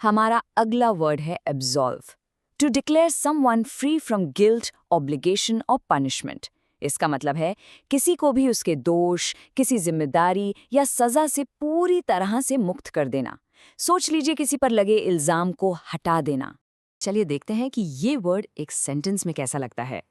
हमारा अगला वर्ड है absolve. To declare someone free from guilt, obligation और punishment. इसका मतलब है किसी को भी उसके दोष, किसी जिम्मेदारी या सजा से पूरी तरह से मुक्त कर देना। सोच लीजिए किसी पर लगे इल्जाम को हटा देना। चलिए देखते हैं कि ये वर्ड एक सेंटेंस में कैसा लगता है।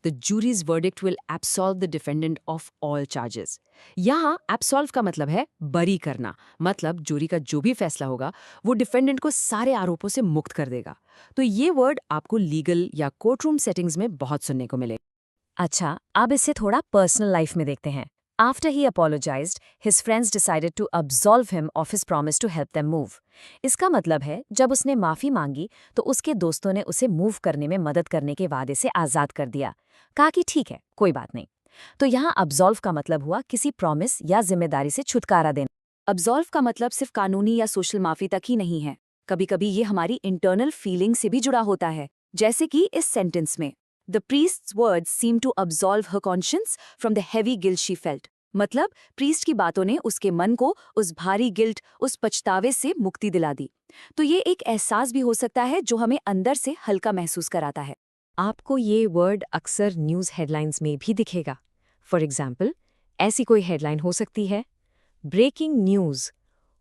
The juries verdict will absolve the defendant of all charges. यहाँ एब्सॉल्व का मतलब है बरी करना, मतलब जूरी का जो भी फैसला होगा वो डिफेंडेंट को सारे आरोपों से मुक्त कर देगा। तो ये वर्ड आपको लीगल या कोर्ट रूम सेटिंग्स में बहुत सुनने को मिले। अच्छा, अब इसे थोड़ा पर्सनल लाइफ में देखते हैं। After he apologized, his friends decided to absolve him of his promise to help them move. इसका मतलब है जब उसने माफी मांगी तो उसके दोस्तों ने उसे मूव करने में मदद करने के वादे से आजाद कर दिया। कहा कि ठीक है, कोई बात नहीं। तो यहाँ absolve का मतलब हुआ किसी प्रॉमिस या जिम्मेदारी से छुटकारा देना। Absolve का मतलब सिर्फ कानूनी या सोशल माफी तक ही नहीं है, कभी कभी ये हमारी इंटरनल फीलिंग से भी जुड़ा होता है, जैसे कि इस सेंटेंस में The priest's words seemed to absolve her conscience from the heavy guilt she felt. मतलब प्रीस्ट की बातों ने उसके मन को उस भारी गिल्ट, उस पछतावे से मुक्ति दिला दी। तो ये एक एहसास भी हो सकता है जो हमें अंदर से हल्का महसूस कराता है। आपको ये वर्ड अक्सर न्यूज़ हेडलाइंस में भी दिखेगा। फॉर एग्जाम्पल, ऐसी कोई हेडलाइन हो सकती है, breaking news,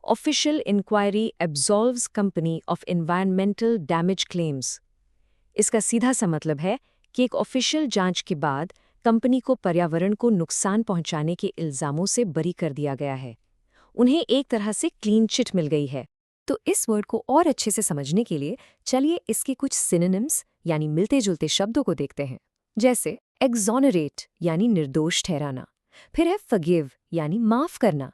official inquiry absolves company of environmental damage claims. इसका सीधा सा मतलब है कि एक ऑफिशियल जांच के बाद कंपनी को पर्यावरण को नुकसान पहुंचाने के इल्जामों से बरी कर दिया गया है। उन्हें एक तरह से क्लीन चिट मिल गई है। तो इस वर्ड को और अच्छे से समझने के लिए चलिए इसके कुछ सिनोनिम्स यानी मिलते जुलते शब्दों को देखते हैं। जैसे एक्सोनरेट यानी निर्दोष ठहराना, फिर है फॉरगिव यानी माफ करना,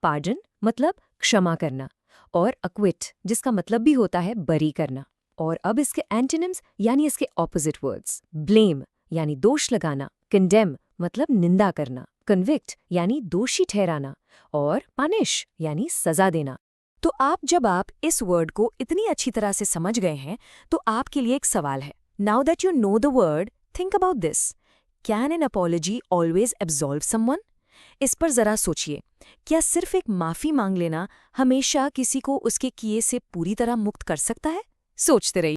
पार्डन मतलब क्षमा करना, और अक्विट जिसका मतलब भी होता है बरी करना। और अब इसके एंटोनिम्स यानी इसके ऑपोजिट वर्ड्स, ब्लेम यानी दोष लगाना, कंडेम मतलब निंदा करना, कन्विक्ट यानी दोषी ठहराना, और पनिश यानी सजा देना। तो जब आप इस वर्ड को इतनी अच्छी तरह से समझ गए हैं तो आपके लिए एक सवाल है। Now that you know the word, think about this. Can an apology always absolve someone? इस पर जरा सोचिए, क्या सिर्फ एक माफी मांग लेना हमेशा किसी को उसके किए से पूरी तरह मुक्त कर सकता है? सोचते रहिए।